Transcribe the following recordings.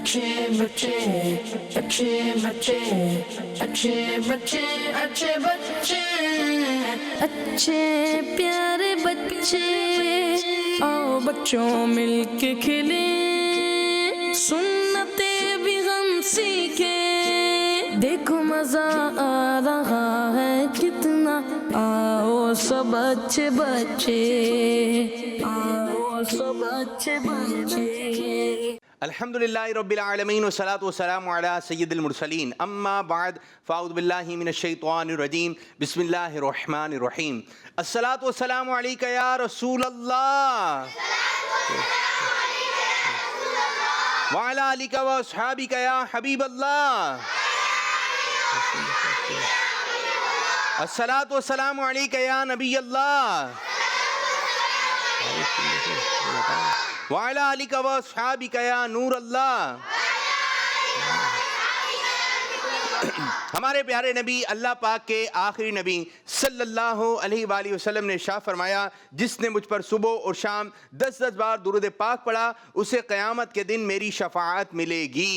अच्छे बच्चे अच्छे बच्चे अच्छे बच्चे अच्छे बच्चे अच्छे प्यारे बच्चे आओ बच्चों मिलके खेले सुन्नते भी हम सीखे देखो मजा आ रहा है कितना आओ सब अच्छे बच्चे आओ सब अच्छे बच्चे। अल्हम्दुलिल्लाहि रब्बिल आलमीन वस्सलातु वस्सलामु अला सय्यिदिल मुरसलीन अम्मा बाद फ़अऊज़ु बिल्लाहि मिनश शैतानिर रजीम बिस्मिल्लाहिर रहमानिर रहीम अस्सलातु वस्सलामु अलैका या रसूल अल्लाह व अला आलिका व अस्हाबिका या हबीब अल्लाह अस्सलातु वस्सलामु अलैका या नबी अल्लाह वाला अलिका व अस्हाबिका या नूर अल्लाह। हमारे प्यारे नबी अल्लाह पाक के आखिरी नबी सल्लल्लाहु अलैहि वसल्लम ने इरशाद फरमाया, जिसने मुझ पर सुबह और शाम 10-10 बार दुरूद पाक पढ़ा उसे क़यामत के दिन मेरी शफाअत मिलेगी।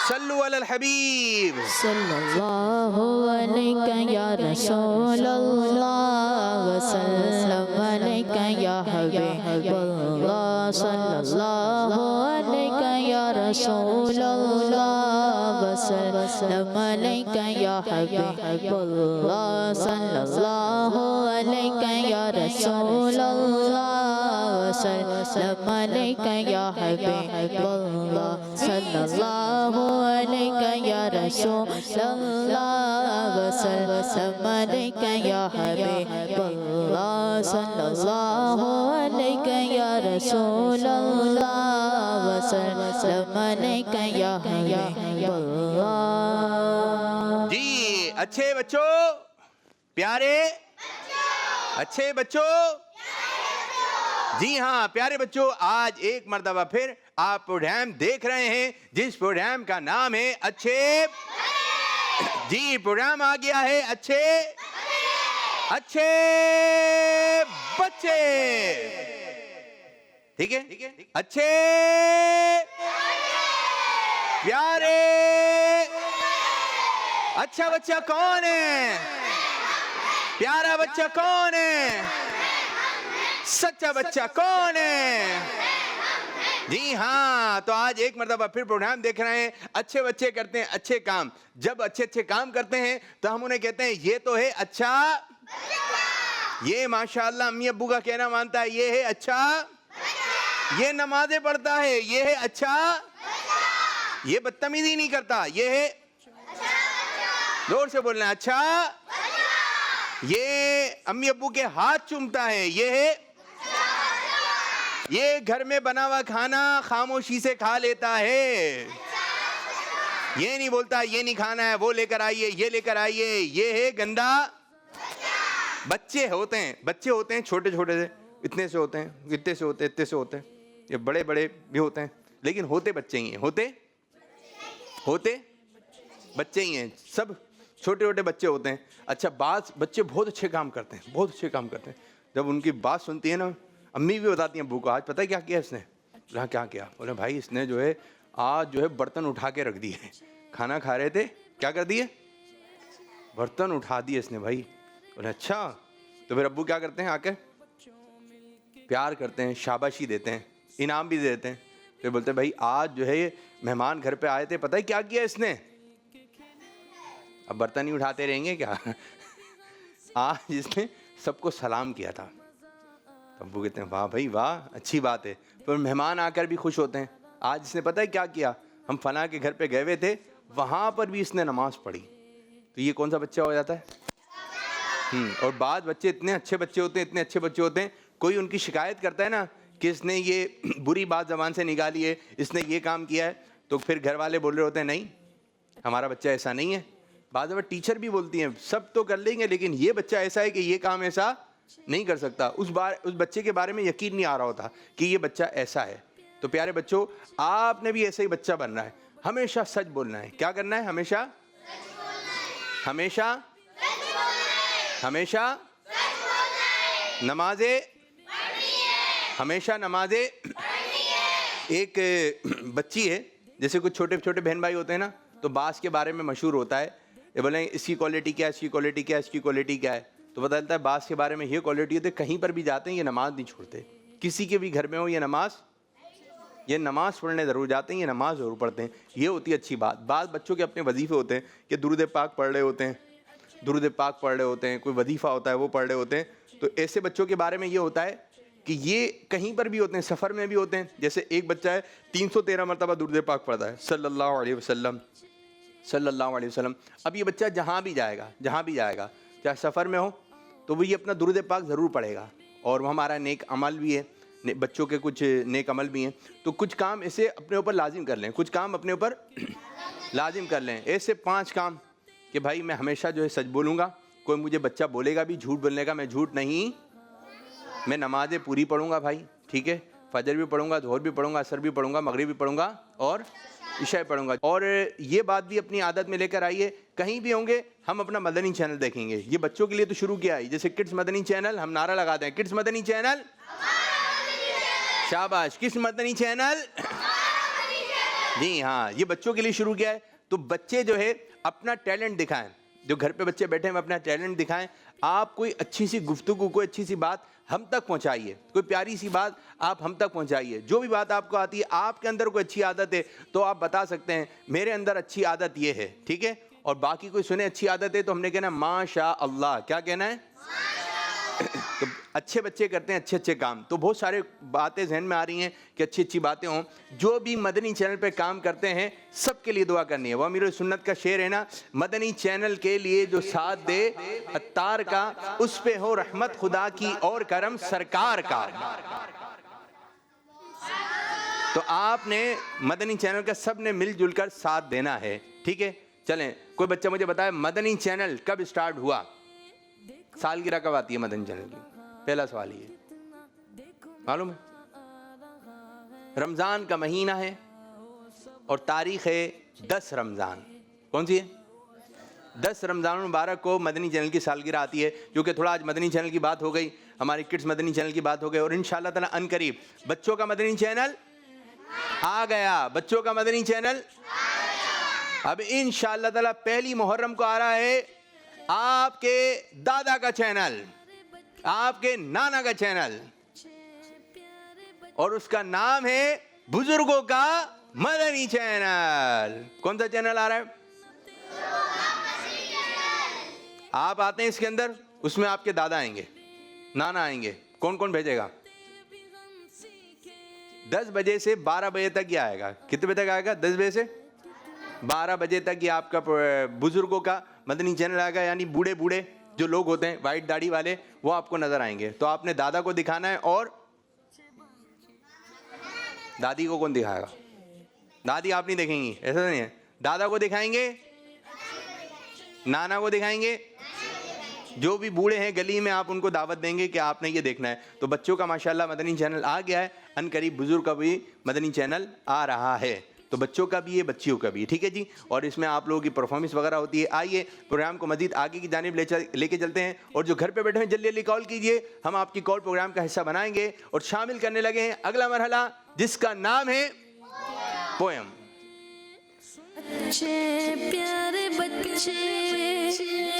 सल्लु अलल हबीब सल्लल्लाहु अलैका या रसूलल्लाह वसल्लम अलैका या हबीबल्लाह सल्लल्लाहु अलैका या रसूलल्लाह वसल्लम अलैका या हबीबल्लाह सल्लल्लाहु अलैका या रसूलल्लाह वसल्लम अलैका या हबीबल्लाह सल्लल्लाहु अलैका या रसूलल्लाह वसल्लम अलैका या हबीबल्लाह सल्लल्लाहु अलैका या रसूलल्लाह वसल्लम अलैका या हबीबल्लाह। जी अच्छे बच्चों, प्यारे अच्छे बच्चों, जी हाँ प्यारे बच्चों, आज एक मर्तबा फिर आप प्रोग्राम देख रहे हैं जिस प्रोग्राम का नाम है अच्छे। जी प्रोग्राम आ गया है अच्छे अच्छे बच्चे, ठीक है, अच्छे प्यारे। अच्छा बच्चा कौन है? प्यारा बच्चा कौन है? सच्चा बच्चा कौन है? जी हाँ, तो आज एक मर्तबा फिर प्रोग्राम देख रहे हैं अच्छे बच्चे करते हैं अच्छे काम। जब अच्छे अच्छे काम करते हैं तो हम उन्हें कहते हैं ये तो है अच्छा, ये माशाअल्लाह अम्मी अब्बू का कहना मानता है ये है अच्छा, ये नमाजें पढ़ता है ये है अच्छा, ये बदतमीजी नहीं करता ये है, जोर से बोलना अच्छा, ये अम्मी अब्बू के हाथ चूमता है ये है, ये घर में बना हुआ खाना खामोशी से खा लेता है, ये नहीं बोलता ये नहीं खाना है वो लेकर आइए ये लेकर आइए, ये है गंदा। बच्चे होते हैं छोटे छोटे से, इतने से होते हैं, इतने से होते हैं, इतने से होते हैं, ये बड़े बड़े भी होते हैं, लेकिन होते बच्चे ही हैं, होते बच्चे ही हैं, सब छोटे छोटे बच्चे होते हैं। अच्छा, बात बच्चे बहुत अच्छे काम करते हैं, बहुत अच्छे काम करते हैं। जब उनकी बात सुनती है ना, अम्मी भी बताती हैं अब्बू को, आज पता है क्या किया इसने? बोला क्या किया? बोले भाई इसने जो है आज जो है बर्तन उठा के रख दिए, खाना खा रहे थे क्या कर दिए? बर्तन उठा दिए इसने भाई। बोले अच्छा। तो फिर अब्बू क्या करते हैं? आकर प्यार करते हैं, शाबाशी देते हैं, इनाम भी देते हैं। फिर बोलते हैं भाई आज जो है मेहमान घर पे आए थे, पता है क्या किया इसने? अब बर्तन ही उठाते रहेंगे क्या? आज इसने सबको सलाम किया था। अब्बू कहते हैं वाह भाई वाह, अच्छी बात है। पर मेहमान आकर भी खुश होते हैं, आज इसने पता है क्या किया? हम फला के घर पे गए हुए थे, वहाँ पर भी इसने नमाज पढ़ी। तो ये कौन सा बच्चा हो जाता है? और बाद बच्चे इतने अच्छे बच्चे होते हैं, इतने अच्छे बच्चे होते हैं, कोई उनकी शिकायत करता है ना कि इसने ये बुरी बात ज़बान से निकाली है, इसने ये काम किया है, तो फिर घर वाले बोल रहे होते हैं नहीं हमारा बच्चा ऐसा नहीं है। बाद में टीचर भी बोलती हैं सब तो कर लेंगे लेकिन ये बच्चा ऐसा है कि ये काम ऐसा नहीं कर सकता। उस बच्चे के बारे में यकीन नहीं आ रहा होता कि ये बच्चा ऐसा है। तो प्यारे बच्चों, आपने भी ऐसा ही बच्चा बनना है, हमेशा सच बोलना है। क्या करना है? हमेशा हमेशा हमेशा नमाजें, हमेशा नमाजें एक बच्ची है, जैसे कुछ छोटे छोटे बहन भाई होते हैं ना, तो बांस के बारे में मशहूर होता है, ये बोले इसकी क्वालिटी क्या है, इसकी क्वालिटी क्या है, इसकी क्वालिटी क्या है, तो पता चलता है बांस के बारे में ये क्वालिटी होती है। कहीं पर भी जाते हैं ये नमाज नहीं छोड़ते, किसी के भी घर में हो ये नमाज पढ़ने ज़रूर जाते हैं, ये नमाज ज़रूर पढ़ते हैं। ये होती है अच्छी बात। बाद बच्चों के अपने वजीफ़े होते हैं कि दुरूद पाक पढ़ रहे होते हैं, दुरूद पाक पढ़ रहे होते हैं, कोई वजीफ़ा होता है वो पढ़ रहे होते हैं। तो ऐसे बच्चों के बारे में ये होता है कि ये कहीं पर भी होते हैं, सफ़र में भी होते हैं। जैसे एक बच्चा है 313 मरतबा दुरूद पाक पढ़ता है सल्लल्लाहु अलैहि वसल्लम, सल्लल्लाहु अलैहि वसल्लम। अब ये बच्चा जहाँ भी जाएगा चाहे सफ़र में हो तो वो ये अपना दुरूद पाक ज़रूर पढ़ेगा। और वो हमारा नेक अमल भी है, बच्चों के कुछ नेक अमल भी हैं। तो कुछ काम ऐसे अपने ऊपर लाजिम कर लें, कुछ काम अपने ऊपर लाजिम कर लें। ऐसे 5 काम कि भाई मैं हमेशा जो है सच बोलूँगा, कोई मुझे बच्चा बोलेगा भी झूठ बोलने का, मैं झूठ नहीं, मैं नमाज़ें पूरी पढ़ूँगा भाई, ठीक है, फजर भी पढ़ूँगा, ज़ोहर भी पढ़ूँगा, असर भी पढ़ूँगा, मगरिब भी पढ़ूँगा और इशा पढ़ूँगा। और ये बात भी अपनी आदत में लेकर आइए, कहीं भी होंगे हम अपना मदनी चैनल देखेंगे। ये बच्चों के लिए तो शुरू किया है, जैसे किड्स मदनी चैनल, हम नारा लगाते हैं किड्स मदनी चैनल, शाबाश, किस मदनी चैनल, जी हाँ, ये बच्चों के लिए शुरू किया है। तो बच्चे जो है अपना टैलेंट दिखाएं, जो घर पे बच्चे बैठे हैं अपना टैलेंट दिखाएं। आप कोई अच्छी सी गुफ्तगू, कोई अच्छी सी बात हम तक पहुंचाइए, कोई प्यारी सी बात आप हम तक पहुंचाइए। जो भी बात आपको आती है, आपके अंदर कोई अच्छी आदत है तो आप बता सकते हैं मेरे अंदर अच्छी आदत ये है, ठीक है। और बाकी कोई सुने अच्छी आदत है तो हमने कहना माशा अल्लाह, क्या कहना है। तो अच्छे बच्चे करते हैं अच्छे अच्छे काम। तो बहुत सारे बातें जहन में आ रही हैं कि अच्छी अच्छी बातें हों। जो भी मदनी चैनल पे काम करते हैं सबके लिए दुआ करनी है। वो अमीर सुन्नत का शेर है ना, मदनी चैनल के लिए जो साथ दे अत्तार का, उस पे हो रहमत खुदा की और करम सरकार का। तो आपने मदनी चैनल का सब ने मिलजुल कर साथ देना है, ठीक है। चलें, कोई बच्चा मुझे बताए मदनी चैनल कब स्टार्ट हुआ, सालगिरह कब आती है मदनी चैनल की? पहला सवाल ये मालूम है? रमज़ान का महीना है और तारीख है 10 रमज़ान। कौन सी है? 10 रमज़ान मुबारक को मदनी चैनल की सालगिरह आती है। क्योंकि थोड़ा आज मदनी चैनल की बात हो गई, हमारी किड्स मदनी चैनल की बात हो गई, और इंशाअल्लाह ताला अनकरीब बच्चों का मदनी चैनल आ गया, बच्चों का मदनी चैनल। अब इंशाअल्लाह ताला पहली मुहर्रम को आ रहा है आपके दादा का चैनल, आपके नाना का चैनल, और उसका नाम है बुजुर्गों का मदनी चैनल। कौन सा चैनल आ रहा है? आप आते हैं इसके अंदर, उसमें आपके दादा आएंगे, नाना आएंगे, कौन कौन भेजेगा? 10 बजे से 12 बजे तक ही आएगा। कितने बजे तक आएगा? 10 बजे से 12 बजे तक ये आपका बुजुर्गों का मदनी चैनल आएगा। यानी बूढ़े बूढ़े जो लोग होते हैं, वाइट दाढ़ी वाले, वो आपको नजर आएंगे। तो आपने दादा को दिखाना है, और दादी को कौन दिखाएगा? दादी आप नहीं देखेंगी, ऐसा नहीं है। दादा को दिखाएंगे, नाना को दिखाएंगे, जो भी बूढ़े हैं गली में आप उनको दावत देंगे कि आपने ये देखना है। तो बच्चों का माशाल्लाह मदनी चैनल आ गया है, अनकरीब बुजुर्ग का भी मदनी चैनल आ रहा है। तो बच्चों का भी है, बच्चियों का भी, ठीक है जी। और इसमें आप लोगों की परफॉर्मेंस वगैरह होती है। आइए प्रोग्राम को मजीद आगे की जानिब लेके चलते हैं। और जो घर पे बैठे हैं जल्दी जल्दी कॉल कीजिए, हम आपकी कॉल प्रोग्राम का हिस्सा बनाएंगे और शामिल करने लगे हैं अगला मरहला, जिसका नाम है पोएम। अच्छे प्यारे बच्चे,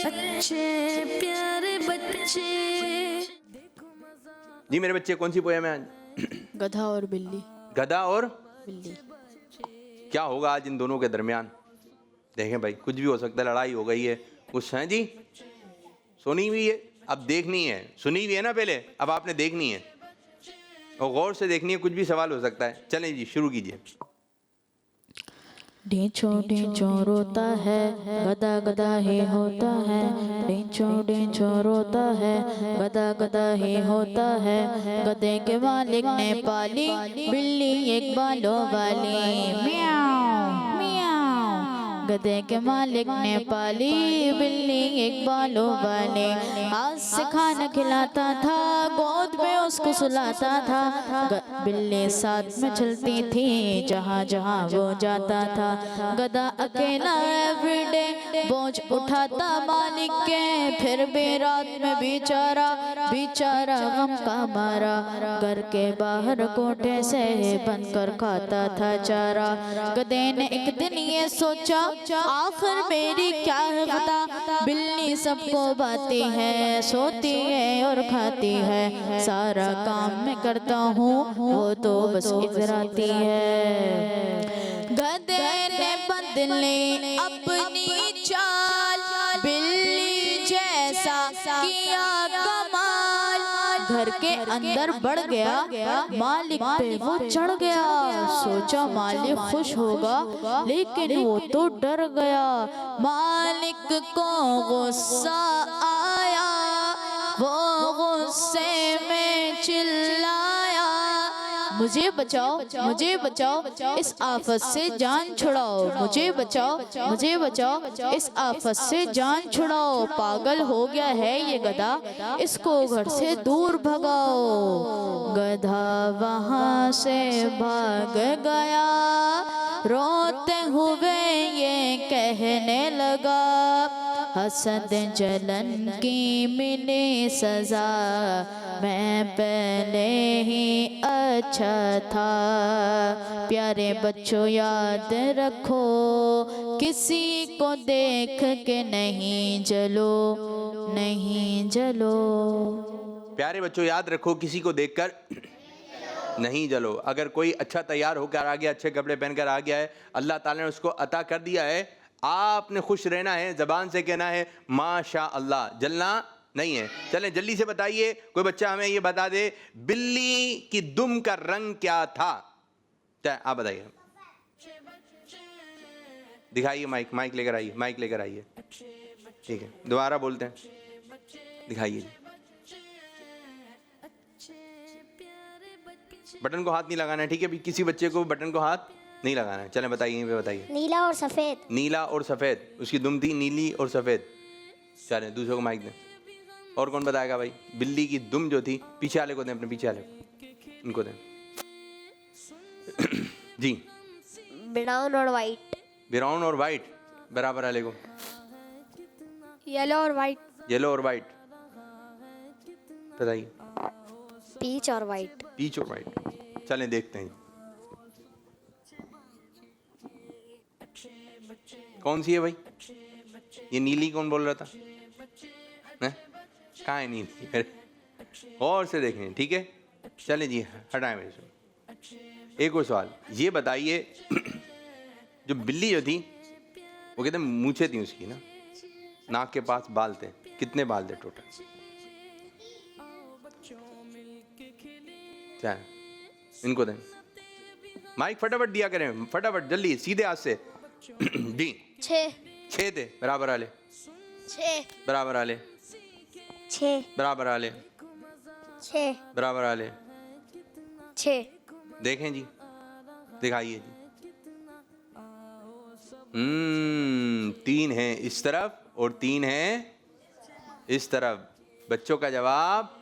अच्छे प्यारे बच्चे। जी मेरे बच्चे, कौन सी पोएम है आज? गधा और बिल्ली। गधा और बिल्ली। क्या होगा आज इन दोनों के दरमियान? देखें भाई, कुछ भी हो सकता है, लड़ाई हो गई है, कुछ है जी, सुनी हुई है, अब देखनी है। सुनी हुई है ना पहले, अब आपने देखनी है और गौर से देखनी है, कुछ भी सवाल हो सकता है। चलें जी, शुरू कीजिए। ढींचो ढींचो रोता है, गधा गधा ही होता है। ढींचो ढींचो रोता है, गधा गधा ही होता है। गधे के मालिक ने पाली बिल्ली एक बालों वाली। म्याऊं म्याऊं। गधे के मालिक ने पाली बिल्ली एक बालों वाली। आज से खाना खिलाता था, गोद में उसको सुलाता था। बिल्ली साथ में चलती थी जहाँ जहाँ वो जाता था। गधा अकेला एवरीडे बोझ उठाता मालिक के, फिर भी रात में बेचारा बेचारा गम का मारा। घर के बाहर कोठे से बंद कर खाता था चारा। गधे ने एक दिन ये सोचा, आखिर मेरी क्या है खता, बिल्ली सबको बाती है, सोती है और खाती है, सारा काम मैं करता हूँ वो तो बस इतराती है। गधे ने बदले अपनी चाल, बिल्ली जैसा किया कमाल। घर के अंदर बढ़ गया, मालिक पे वो चढ़ गया। सोचा मालिक खुश होगा, लेकिन वो तो डर गया। मालिक को गुस्सा आया, वो गुस्से में चिल्लाया, मुझे बचाओ मुझे बचाओ, इस आफत से जान छुड़ाओ, मुझे बचाओ मुझे बचाओ, इस आफत से जान छुड़ाओ। पागल हो गया है ये गधा, इसको घर से दूर भगाओ। गधा वहाँ से भाग गया, रोते हुए ये कहने लगा, हसद जलन की मिली सजा, मैं पहले ही अच्छा था। प्यारे बच्चों याद रखो, किसी को देख के नहीं जलो, नहीं जलो। प्यारे बच्चों याद रखो, किसी को देखकर नहीं जलो। अगर कोई अच्छा तैयार होकर आ गया, अच्छे कपड़े पहनकर आ गया है, अल्लाह ताला ने उसको अता कर दिया है, आपने खुश रहना है, जबान से कहना है माशा अल्लाह, जलना नहीं है। चलें जल्दी से बताइए, कोई बच्चा हमें ये बता दे, बिल्ली की दुम का रंग क्या था? आप बताइए, दिखाइए, माइक लेकर आइए, माइक लेकर आइए। ठीक है, दोबारा बोलते हैं, दिखाइए। बटन को हाथ नहीं लगाना है, ठीक है? किसी बच्चे को बटन को हाथ नहीं लगाना है। चलें बताइए, बताइए। नीला और सफेद। नीला और सफेद, उसकी दुम थी नीली और सफेद। चलें दूसरों को माइक दें। और कौन बताएगा भाई? बिल्ली की दुम जो थी, पीछे वाले को दें, अपने पीछे वाले को, उनको दें। जी। ब्राउन और वाइट। ब्राउन और वाइट, बराबर वाले को। येलो और वाइट। येलो और वाइट, बताइए। पीच और वाइट। पीच और वाइट। चलें देखते हैं कौन सी है भाई। ये नीली कौन बोल रहा था? कहाँ है नीली? और से देखें, ठीक है? चलें जी, हटाएं मेरे से। एक और सवाल ये बताइए, जो बिल्ली जो थी वो कहते मूछें थी उसकी ना, नाक के पास बाल थे, कितने बाल थे टोटल? क्या इनको दें माइक, फटाफट दिया करें, फटाफट जल्दी, सीधे हाथ से। जी। 6 थे, बराबर वाले। 6 बराबर वाले। 6 बराबर वाले। 6 बराबर वाले। 6। देखें जी, दिखाइए जी। 3 हैं इस तरफ और 3 हैं इस तरफ। बच्चों का जवाब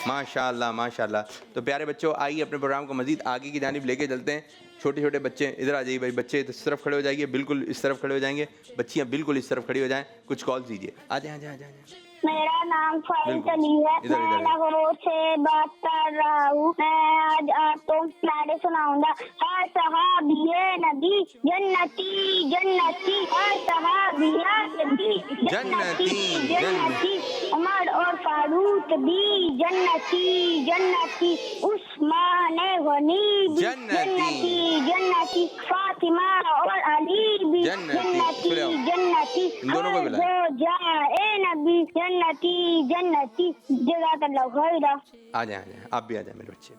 माशाल्लाह माशाल्लाह। तो प्यारे बच्चों, आइए अपने प्रोग्राम को मजीद आगे की जानिब लेके चलते हैं। छोटे छोटे बच्चे इधर आ जाइए भाई, बच्चे इस तरफ खड़े हो जाइए, बिल्कुल इस तरफ खड़े हो जाएंगे, बच्चियां बिल्कुल इस तरफ खड़ी हो जाएं। कुछ कॉल दीजिए, आ जाए आ जाए आ जाए। मेरा नाम फाइल तली है। इधर, मैं इधर। लाहौर से बात कर रहा हूँ। मैं आज आपको नारे सुनाऊंगा। हर सहाबिये नबी जन्नती जन्नती, हर सहाबिया नबी जन्नती जन्नती, उमर और फारूक भी जन्नती जन्नती, उस्मान गनी भी जन्नती जन्नती, फातिमा और अली भी जन्नती जन्नती, दोनों को जो जाए नबी जन्नती जन्नती। जज़ाकल्लाहु खैरा। आ जाए, आप भी आ जाए मेरे बच्चे,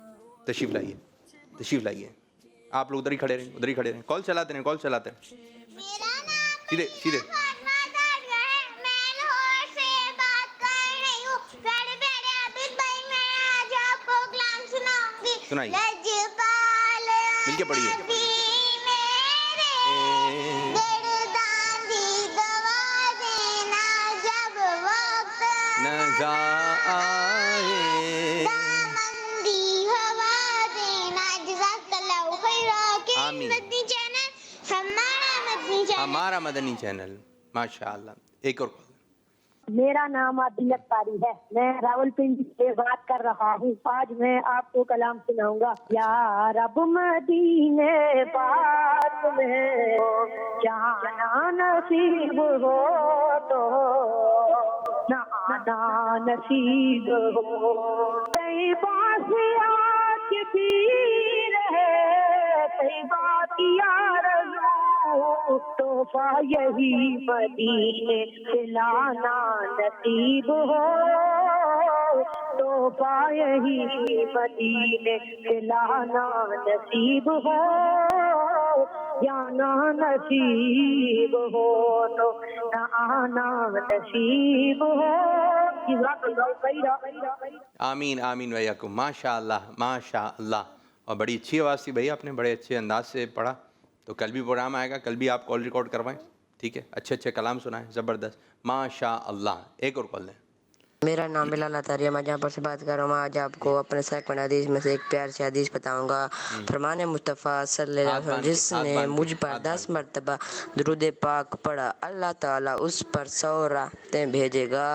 तशरीफ लाइए, तशरीफ लाइए। आप लोग उधर ही खड़े रहें, उधर ही खड़े रहें। कॉल चलाते रहें, कॉल चलाते रहें। सीधे सीधे। सुनाइए, मिलके पढ़िए। नज़ा आए आमीन। मदनी चैनल हमारा मदनी चैनल। हमारा मदनी चैनल, माशाअल्लाह। एक और मेरा नाम आदिलत कारी है, मैं रावलपिंडी से बात कर रहा हूँ। आज मैं आपको कलाम सुनाऊंगा। या रब मदीने पाक में जाना नसीब हो तो नाना नसीब हो। कई बात की पीर है, कई बात यार तोहफा यही मदीने से लाना नसीब हो। तोहफा यही मदीने से लाना नसीब हो। जाना नसीब हो तो ना आना नसीब हो। आमीन आमीन वयकुम। माशाअल्लाह माशाअल्लाह। और बड़ी अच्छी आवाज़ थी भाई, आपने बड़े अच्छे अंदाज से पढ़ा। तो कल भी प्रोग्राम आएगा, कल भी आप कॉल रिकॉर्ड करवाएं, ठीक है? अच्छे अच्छे कलाम सुनाएं, ज़बरदस्त, माशाअल्लाह। एक और कॉल दें। मेरा नाम बिलाल अतारिया, मैं जहाँ पर से बात कर रहा हूँ। आज आपको अपने सेकंड हदीस में से एक प्यार से हदीस बताऊंगा। फरमाने मुस्तफ़ा सल्लल्लाहु अलैहि वसल्लम, जिसने मुझ पर 10 मरतबा दुरूद पाक पढ़ा, अल्लाह ताला उस पर 100 राहतें भेजेगा।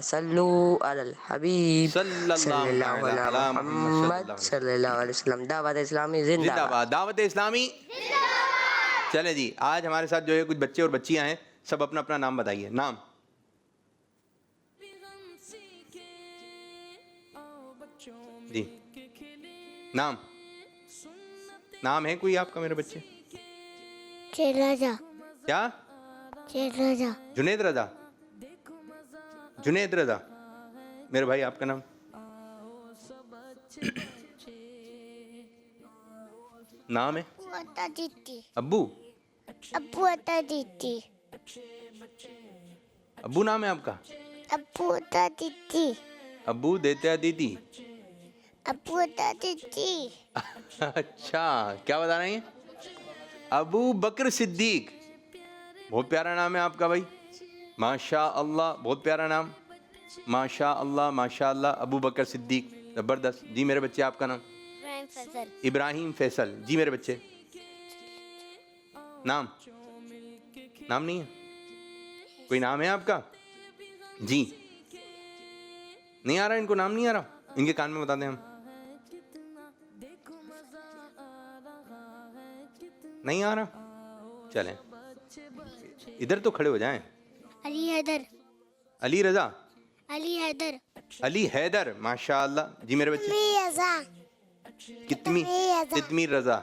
सल्लू अलल हबीब सल्लल्लाहु अलैहि मुहम्मद सल्लल्लाहु अलैहि वसल्लम। दावत इस्लामी जिंदाबाद। दावत इस्लामी। चले जी, आज हमारे साथ जो है कुछ बच्चे और बच्चियां हैं, सब अपना अपना नाम बताइए। नाम? जी, नाम? नाम है कोई आपका मेरे बच्चे? रजा। क्या? रजा। जुनेद रजा। जुनेद रजा। मेरे भाई आपका नाम? नाम है? दीदी। अब्बू? अब्बू दीदी। अब्बू नाम है आपका? अब्बू दीदी। अब्बू देते दीदी। अब्बू दीदी। अच्छा, क्या बता रहे हैं? अबू बकर सिद्दीक। बहुत प्यारा नाम है आपका भाई, माशा अल्लाह, बहुत प्यारा नाम, माशा अल्लाह माशा अल्लाह। अबू बकर सिद्दीक, ज़बरदस्त। जी मेरे बच्चे, आपका नाम? इब्राहिम फैसल। जी मेरे बच्चे, नाम? नाम नहीं है? कोई नाम है आपका? जी नहीं आ रहा, इनको नाम नहीं आ रहा, इनके कान में बता दें हम। नहीं आ रहा, चलें इधर तो खड़े हो जाएं। अली हैदर। अली रजा। अली हैदर। अली हैदर, माशाअल्लाह। जी मेरे बच्चे, कितनी? तितमीर रजा।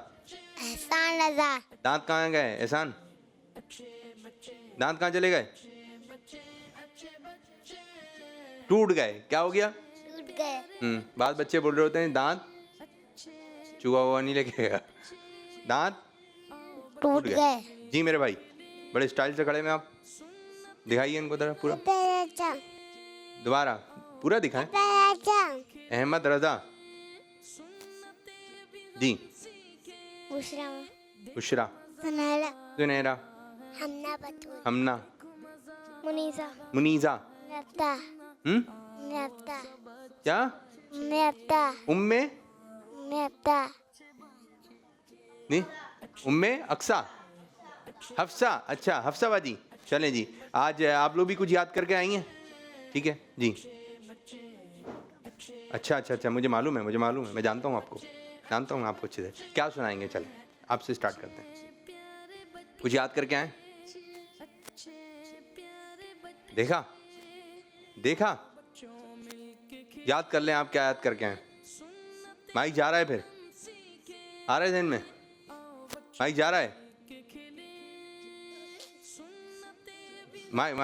एहसान रजा। दांत कहाँ गए एहसान? दांत कहाँ चले गए? टूट गए। क्या हो गया? टूट गए। बाद बच्चे बोल रहे होते हैं दांत चूहा हुआ नहीं लगेगा, दांत टूट गए। जी मेरे भाई, बड़े स्टाइल से खड़े में आप, दिखाइए इनको जरा पूरा, दोबारा पूरा दिखाएं। अहमद रजा। जी। बुशरा। बुशरा। सुनैरा। सुनैरा। हमना बतूल। हमना। मुनीसा। मुनीसा। रफ्ता। रफ्ता। क्या? रफ्ता। उम्मे? रफ्ता। नहीं, उम्मे अक्सा। हफ्सा। अच्छा, हफ्सा बाजी। चलें जी, आज आप लोग भी कुछ याद करके आई हैं, ठीक है जी। अच्छा अच्छा अच्छा, मुझे मालूम है, मैं जानता हूँ आपको, अच्छे से। क्या सुनाएंगे? चलें आपसे स्टार्ट करते हैं। कुछ याद करके आए? देखा देखा, याद कर लें आप क्या याद करके आए। माइक जा रहा है, फिर आ रहा है ध्यान में? माइक जा रहा है? माइक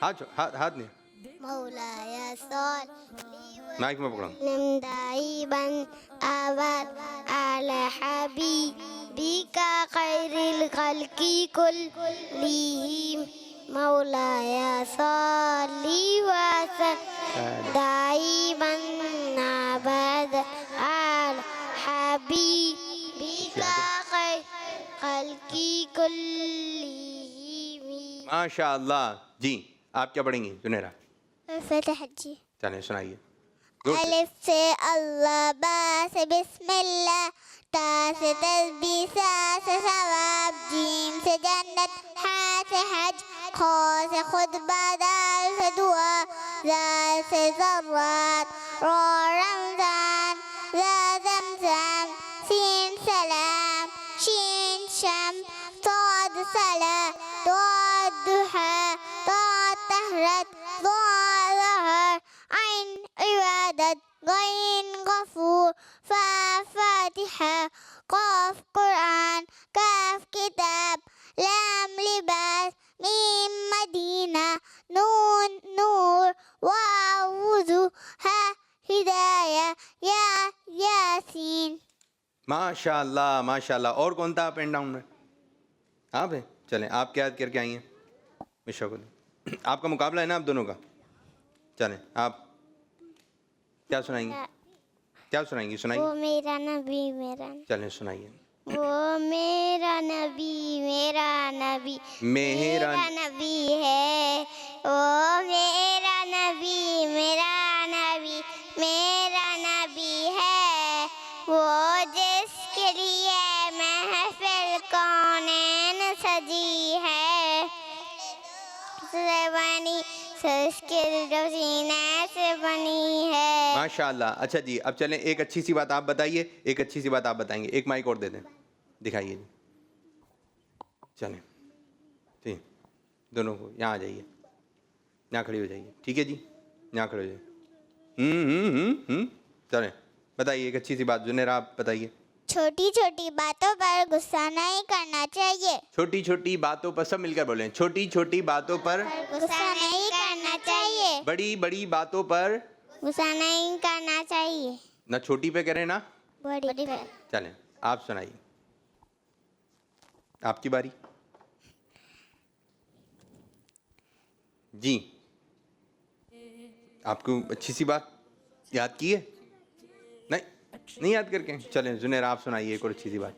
हाथ नहीं, मौलाया सॉल माइक में पकड़ो। दाइबन आबाद अला हबीबिका खैरिल खल्की कुल्लिहिम मौलाया सल्ली वसल्लिम दाइबन आबाद अला हबीबिका खैरिल खल्की कुल्लिहिम। माशाअल्लाह। जी आप क्या पढ़ेंगी सुनहरा? फतह जी। चलें सुनाइए। जोर से। अलिफ से अल्लाह, बा से बिस्मिल्लाह, ता से तस्बीह, सा से सवाब, जीम से जन्नत, हा से हज, खौ से खुतबा, दाल से दुआ, जाल से ज़र्रात, रा रमज़ान, जा ज़मज़म, सीन सलाम, शीन शम, साद सला, दाद दुहा, ता तहरत, ज़ा ज़हर, आइन इबादत, गैन गफूर, फा फातिहा, काफ कुरान, काफ किताब, लाम लिबास, मीम मदीना, नून नूर, वाव वुज़ू, हा हिदाया, या यासीन। माशाल्लाह माशाल्लाह। और कौन था अप एंड डाउन में? आप हैं? चलें, आप क्या याद करके आई हैं? मिशा को आपका मुकाबला है ना आप दोनों का। चलें, आप क्या सुनाएंगी? क्या सुनाएंगी? सुनाइए। वो मेरा नबी मेरा, चलें सुनाइए। वो मेरा नबी मेरा नबी मेरा नबी है, वो मेरा नबी मेरा नबी मेरा नबी है, वो जिसके लिए महफिल कौनैन सजी है, से बनी सृष्टि जो सीने से बनी है। माशाल्लाह। अच्छा जी, अब चलें, एक अच्छी सी बात आप बताइए, एक अच्छी सी बात आप बताएंगे। एक माइक और दे दें, दिखाइए जी। चलें ठीक, दोनों को यहाँ आ जाइए, यहाँ खड़ी हो जाइए। ठीक है जी, यहाँ खड़े हो जाइए। चलें, बताइए एक अच्छी सी बात। जुनेरा आप बताइए। छोटी छोटी बातों पर गुस्सा नहीं करना चाहिए। छोटी छोटी बातों पर, सब मिलकर बोलें, छोटी छोटी बातों पर गुस्सा नहीं करना चाहिए। बड़ी बड़ी बातों पर गुस्सा नहीं करना चाहिए। ना छोटी पे करें ना बड़ी पे। चलें, आप सुनाइए, आपकी बारी जी। आपको अच्छी सी बात याद की है? नहीं याद करके? चलें जुनेर, आप सुनाइए एक और अच्छी सी बात।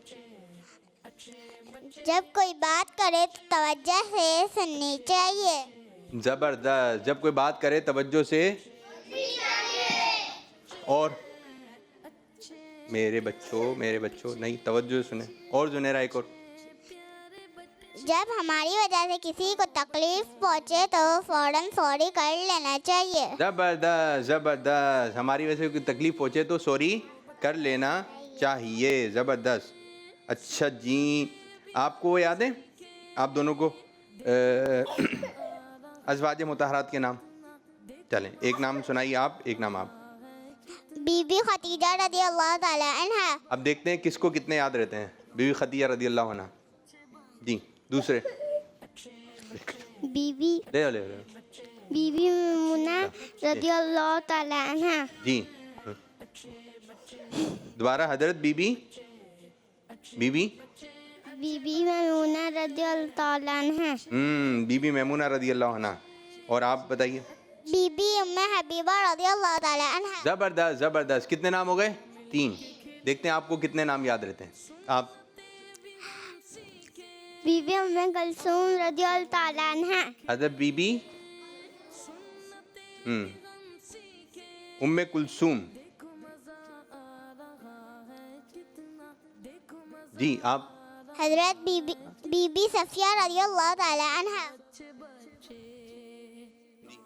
जब कोई बात करे तो तवज्जो से सुननी चाहिए। जबरदस्त। जब कोई बात करे तवज्जो से, और मेरे बच्चों नहीं, तवज्जो से सुने। और जुनेरा एक और। जब हमारी वजह से किसी को तकलीफ पहुंचे तो फौरन सॉरी कर लेना चाहिए। जबरदस्त जबरदस्त। हमारी वजह से कोई तकलीफ पहुंचे तो सॉरी कर लेना चाहिए। ज़बरदस्त। अच्छा जी, आपको याद है आप दोनों को अज़वाज मुतहरात के नाम? चलें, एक नाम सुनाइए आप, एक नाम आप। बीबी खदीजा रज़ी अल्लाह ताला अन्हा। अब देखते हैं किसको कितने याद रहते हैं। बीबी खदीजा रज़ी अल्लाह अन्हा जी। दूसरे बीबी ले ले बीबी मैमुना रज़ी अल्लाह ताला अन्हा जी। दोबारा हजरत बीबी मैमुना रज़ी अल्लाह ताला अन्हा। बीबी मैमुना रज़ी अल्लाह अन्हा। और आप बताइए? बीबी उम्मे हबीबा रज़ी अल्लाह ताला अन्हा। जबरदस्त जबरदस्त। कितने नाम हो गए? 3। देखते हैं आपको कितने नाम याद रहते हैं। आप? बीबी उम्मे कुलसूम रज़ी अल्लाह ताला अन्हा। हज़रत बीबी उम्मे कुलसूम जी। आप? हजरत बीबी सफिया रज़ी अल्लाह ताला अन्हा।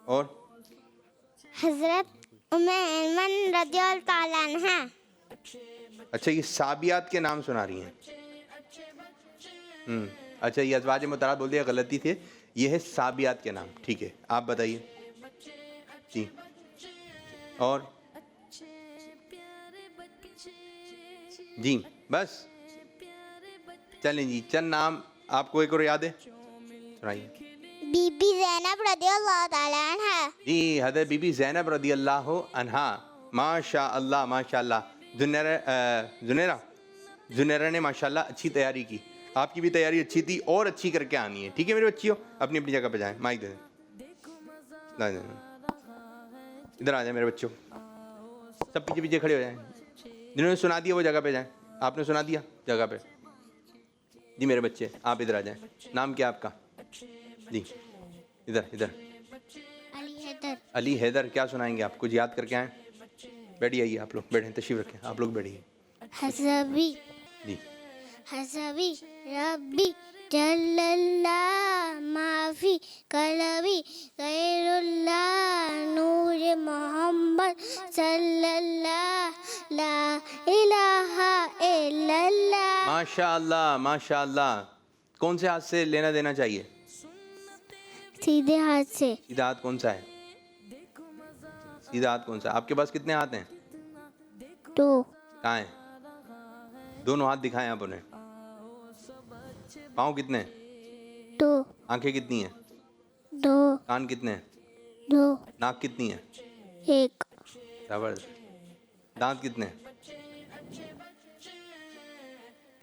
और? हजरत उम्मे ऐमन रज़ी अल्लाह ताला अन्हा। अच्छा, ये साबियात के नाम सुना रही हैं। अच्छा, ये अज़वाज मुतहरात बोल दिया, गलती थी। ये है साबियात के नाम। ठीक है, आप बताइए जी। और जी बस। चलें जी, चंद नाम आपको एक और याद है, सुनाइए। बीबी ज़ैनब रज़ी अल्लाह ताला अन्हा। जी, हज़रत बीबी ज़ैनब रज़ी अल्लाह अन्हा। माशा अल्लाह माशा अल्लाह। जुनेरा ने माशाल्लाह अच्छी तैयारी की। आपकी भी तैयारी अच्छी थी और अच्छी करके आनी है। ठीक है मेरे बच्चियों, अपनी अपनी जगह पे जाएं। माइक दे दें, इधर आ जाए मेरे बच्चों। सब पीछे पीछे खड़े हो जाएं। जिन्होंने सुना दिया वो जगह पे जाएं। आपने सुना दिया, जगह पे जी। मेरे बच्चे आप इधर आ जाएं। नाम क्या आपका जी? इधर इधर। अली हैदर। अली हैदर। क्या सुनाएंगे आप? कुछ याद करके आए? बैठिए, आइए आप लोग बैठे, तशरीफ रखें, आप लोग बैठिए हसबी जी। हसबी रब्बी जल्लल्लाह माफी कलबी गैरुल्लाह नूर मोहम्मद सल्लल्लाह ला इलाहा इल्लल्लाह। माशाअल्लाह माशाअल्लाह। कौन से हाथ से लेना देना चाहिए? सीधे हाथ से। सीधा हाथ कौन सा है? सीधा हाथ कौन सा? आपके पास कितने हाथ हैं? दो। कहाँ हैं? दोनों हाथ दिखाएं आप उन्हें। पाँव कितने हैं? दो। आंखें कितनी हैं? दो। कान कितने हैं? दो। नाक कितनी है? एक। जबरदस्त। दांत कितने हैं?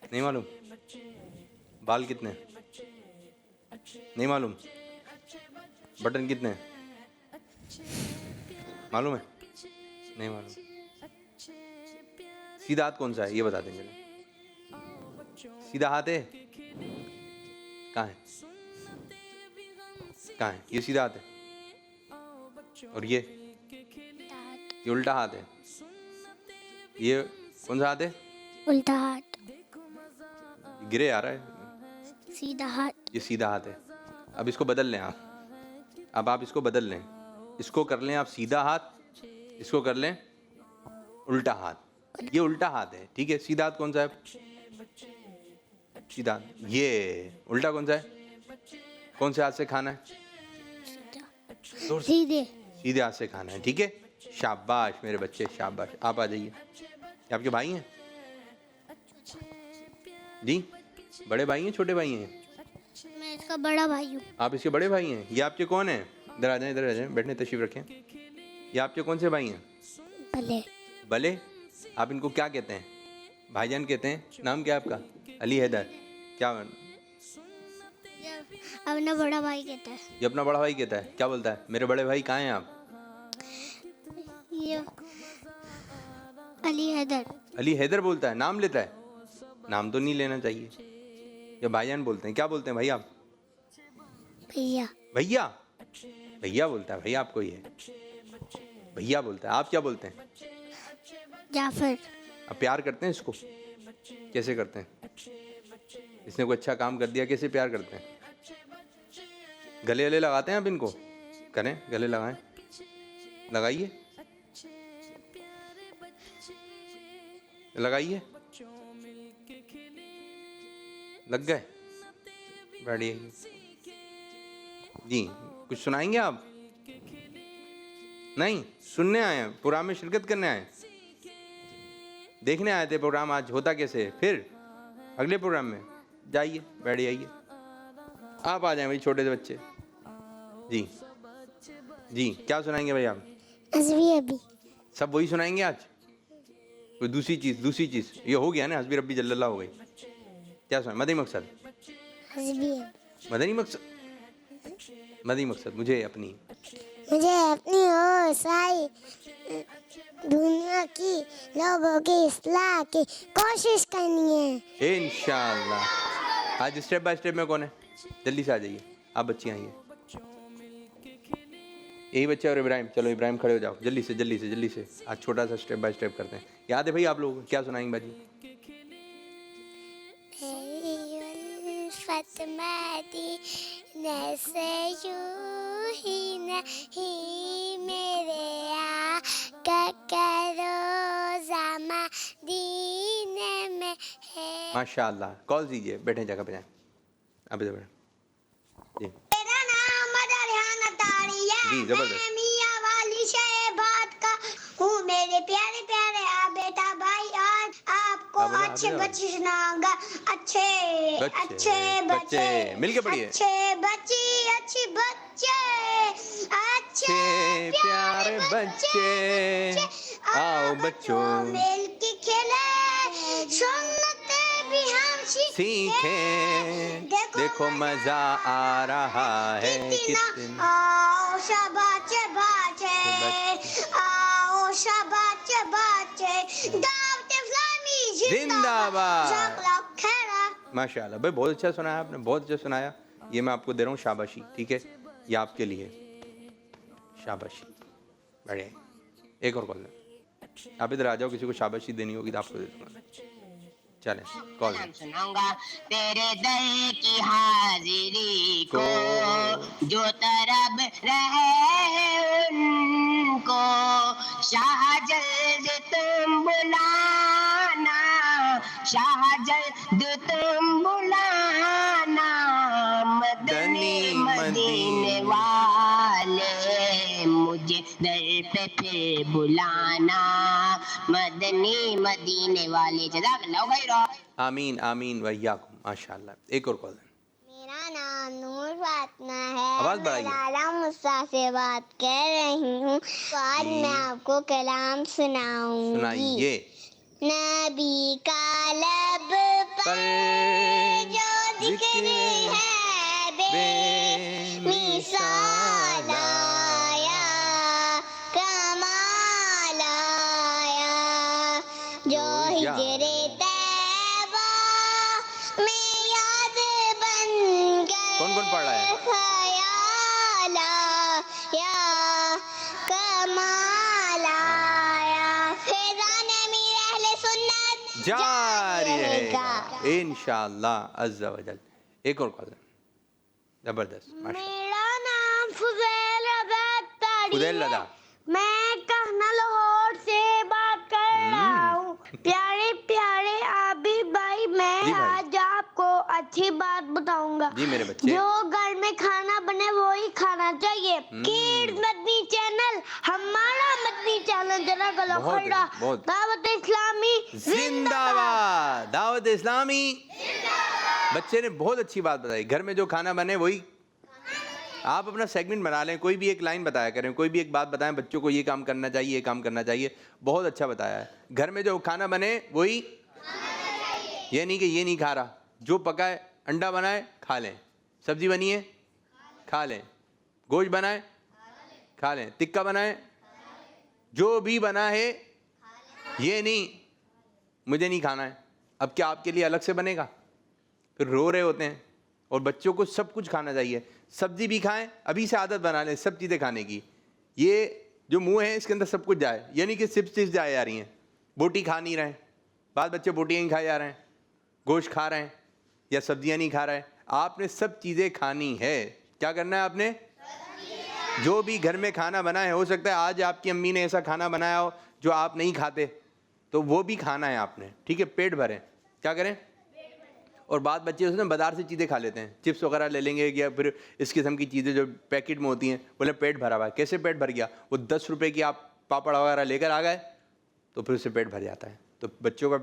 नहीं मालूम? बाल कितने हैं? नहीं मालूम? बटन कितने हैं? मालूम है? नहीं मालूम। सीधा हाथ कौन सा है ये बता देंगे। सीधा हाथ है? कहाँ है? कहाँ है? ये सीधा हाथ है और ये उल्टा हाथ है। ये कौन सा हाथ है? उल्टा हाथ। गिरे आ रहा है। सीधा हाथ। ये सीधा हाथ है। अब इसको बदल लें आप। अब आप इसको बदल लें। इसको कर लें आप सीधा हाथ, इसको कर लें उल्टा हाथ। ये उल्टा हाथ है, ठीक है। सीधा हाथ कौन सा है? सीधा हाथ। ये उल्टा कौन सा है? कौन से हाथ से खाना है? सीधे। सीधे हाथ से खाना है, ठीक है। शाबाश मेरे बच्चे, शाबाश। आप आ जाइए। ये आपके भाई हैं जी? बड़े भाई हैं छोटे भाई हैं? मैं इसका बड़ा भाई हूँ। आप इसके बड़े भाई हैं। ये आपके कौन हैं? इधर आ जाएं, इधर आ जाएं, बैठने तशरीफ रखें। ये आपके कौन से भाई हैं? भले। भले। आप इनको क्या कहते हैं? भाईजान कहते हैं? नाम क्या है आपका? अली हैदर। क्या? अपना बड़ा भाई कहता है। ये अपना बड़ा भाई कहता है। क्या बोलता है? मेरे बड़े भाई कहाँ हैं आप? ये अली हैदर। अली हैदर बोलता है। नाम लेता है? नाम तो नहीं लेना चाहिए। ये भाईजान बोलते हैं। क्या बोलते हैं भाई आप? भैया। भैया। भैया बोलता है भाई आपको? ये भैया बोलता है। आप क्या बोलते हैं? जाफर। आप प्यार करते हैं इसको? कैसे करते हैं? इसने कोई अच्छा काम कर दिया, कैसे प्यार करते हैं? गले गले लगाते हैं आप इनको? करें, गले लगाएं, लगाइए, लगाइए। लग गए? बैठिए जी। कुछ सुनाएंगे आप? नहीं, सुनने आए हैं, प्रोग्राम में शिरकत करने आए हैं, देखने आए थे प्रोग्राम आज होता कैसे है। फिर अगले प्रोग्राम में जाइए, बैठ जाइए। आप आ जाएं भाई, छोटे से बच्चे जी। जी क्या सुनाएंगे भाई आप? अभी सब वही सुनाएंगे आज? कोई दूसरी चीज़? ये हो गया ना, हस्बी रब्बी जल्लल्लाह हो गई। क्या सुना? मदनी मकसद। मदनी मकसद। मुझे अपनी हो सारी दुनिया की लोगों की इस्लाह की कोशिश करनी है इंशाअल्लाह। आज स्टेप बाय स्टेप में कौन है? जल्दी से आ जाइए आप, बच्चियाँ आइए। यही बच्चा और इब्राहिम। चलो इब्राहिम खड़े हो जाओ, जल्दी से। आज छोटा सा स्टेप बाय स्टेप करते हैं। याद है भाई आप लोग क्या सुनाएंगे बाजी? माशाअल्लाह। कॉल दीजिए, बैठे जगह पे जाएं। अब इधर बैठे जी। मेरा नाम मदरहान तारिया जी, जबरदस्त। मैं मियां वाली शहबाद का हूँ। मेरे प्यारे प्यारे आप बेटा भाई, आज आपको अच्छे बच्चे सुनाऊंगा। अच्छे बच्चे मिलके पढ़िए। अच्छे बच्चे अच्छे प्यारे बच्चे, आओ बच्चों मिल के खेले, सुन्नते भी हम सीखें। देखो मजा आ रहा है कितना। आओ शाबाश आओ शाबाश दावत इस्लामी जिंदाबाद। जिंदाबाद। माशाल्लाह भाई, बहुत अच्छा सुनाया आपने, बहुत अच्छा सुनाया। ये मैं आपको दे रहा हूँ शाबाशी, ठीक है। ये आपके लिए शाबाशी। बढ़िया। एक और कॉल। आप इधर आ जाओ, किसी को शाबाशी देनी होगी तो आपको दे दूंगा। चलें कॉल सुनाऊंगा तेरे दर की हाजिरी को, जो तरब रहे उनको, शाह जल्द तुम बुलाना, शाह जल्द तुम बुलाना, मदनी मदीने वाले मुझे दर पे फिर बुलाना, मदनी मदीने वाले। जज़ाकल्लाहु खैर। आमीन आमीन वय्याकुम। माशाअल्लाह। एक और कॉल। मेरा नाम नूर फातिमा है। आवाज़ बढ़ाइए। मैं लाला मुस्ता से बात कर रही हूँ। तो आज मैं आपको कलाम सुनाऊंगी। सुनाइए। नबी का लब पर जो जिक्र है बेमिसाल आया, कमाल आया, जो हिजरे तैबा में याद बन गए। कौन कौन पढ़ रहा है? ख्याल आया, कमाल आया, फैज़ान अमीर अहले सुन्नत जारी रहेगा इंशाअल्लाह अज़्ज़ा वजल। एक और कॉल। जबरदस्त। मेरा नाम फुज़ैल रज़ा तारी फुज़ैल है। रज़ा। मैं कहना लाहौर से बात कर रहा हूँ। प्यारे प्यारे आबी भाई, मैं जी भाई। आज आपको अच्छी बात बताऊंगा। जी मेरे बच्चे। जो घर में खाना बने वही खाना चाहिए। किड्स मदनी चैनल हमारा मदनी चैनल जरा गला बहुत है, खड़ा। बहुत। दावत इस्लामी जिंदाबाद। दावत इस्लामी। बच्चे ने बहुत अच्छी बात बताई। घर में जो खाना बने वही। आप अपना सेगमेंट बना लें, कोई भी एक लाइन बताया करें, कोई भी एक बात बताएं बच्चों को, ये काम करना चाहिए, ये काम करना चाहिए। बहुत अच्छा बताया है। घर में जो खाना बने वही, ये नहीं कि ये नहीं खा रहा। जो पकाए, अंडा बनाए खा लें, सब्जी बनी है खा लें, गोश्त बनाए खा लें, टिक्का बनाए, जो भी बना है ये नहीं मुझे नहीं खाना है। अब क्या आपके लिए अलग से बनेगा? फिर रो रहे होते हैं। और बच्चों को सब कुछ खाना चाहिए। सब्जी भी खाएं, अभी से आदत बना लें सब चीज़ें खाने की। ये जो मुंह है इसके अंदर सब कुछ जाए, यानी कि चिप्स जाए जा रही हैं। बोटी खा नहीं रहे हैं, बाद बच्चे बोटियाँ नहीं खाए जा रहे हैं, गोश्त खा रहे हैं या सब्जियां नहीं खा रहे हैं। आपने सब चीज़ें खानी है। क्या करना है आपने? जो भी घर में खाना बना है, हो सकता है आज आपकी अम्मी ने ऐसा खाना बनाया हो जो आप नहीं खाते, तो वो भी खाना है आपने। ठीक है, पेट भरें। क्या करें? और बाद बच्चे उसने बाज़ार से चीज़ें खा लेते हैं, चिप्स वगैरह ले लेंगे या फिर इस किस्म की चीज़ें जो पैकेट में होती हैं, बोले पेट भरा हुआ है। कैसे पेट भर गया? वो 10 रुपए की आप पापड़ वगैरह लेकर आ गए तो फिर उससे पेट भर जाता है। तो बच्चों का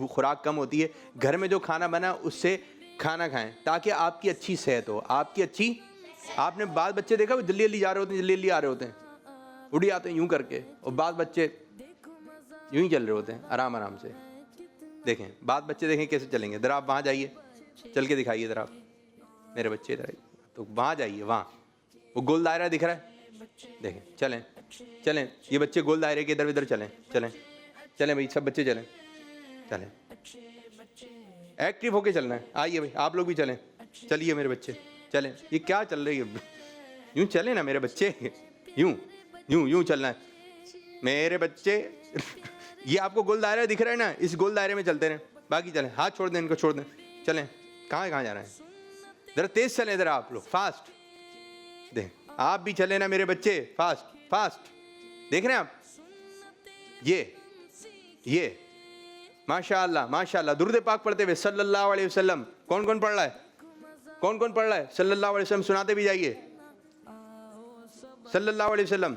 खुराक कम होती है। घर में जो खाना बना उससे खाना खाएं ताकि आपकी अच्छी सेहत हो, आपकी अच्छी। आपने बाद बच्चे देखा वो जल्दी जल्दी जा रहे होते हैं, जल्दी जल्दी आ रहे होते हैं, उड़ी आते हैं यूं करके, और बाद बच्चे यूं ही चल रहे होते हैं आराम आराम से। देखें बाद बच्चे देखें कैसे चलेंगे। इधर आप वहाँ जाइए, चल के दिखाइए इधर आप, मेरे बच्चे इधर आइए, तो वहाँ जाइए, वहाँ वो गोल दायरा दिख रहा है, देखें। चलें चलें, ये बच्चे गोल दायरे के इधर इधर चलें, चलें चलें भाई, सब बच्चे चलें, चलें एक्टिव होके चलना है। आइए भाई आप लोग भी चलें, चलिए मेरे बच्चे चलें। ये क्या चल रही है? यूं चलें ना मेरे बच्चे, यूं यूं यूं चलना है मेरे बच्चे। ये आपको गोल दायरा दिख रहा है ना, इस गोल दायरे में चलते रहें। बाकी चलें, हाथ छोड़ दें, इनको छोड़ दें, चलें। कहाँ कहाँ जा रहे हैं? ज़रा तेज चलें, ज़रा आप लोग फास्ट देख, आप भी चलें ना मेरे बच्चे, फास्ट फास्ट। देख रहे हैं आप? ये माशाअल्लाह माशाअल्लाह। दुरूद पाक पढ़ते हुए सल्लल्लाहु अलैहि वसल्लम। कौन कौन पढ़ रहा है? कौन कौन पढ़ रहा है? सल्लल्लाहु अलैहि वसल्लम सुनाते भी जाइए, सल्लल्लाहु अलैहि वसल्लम।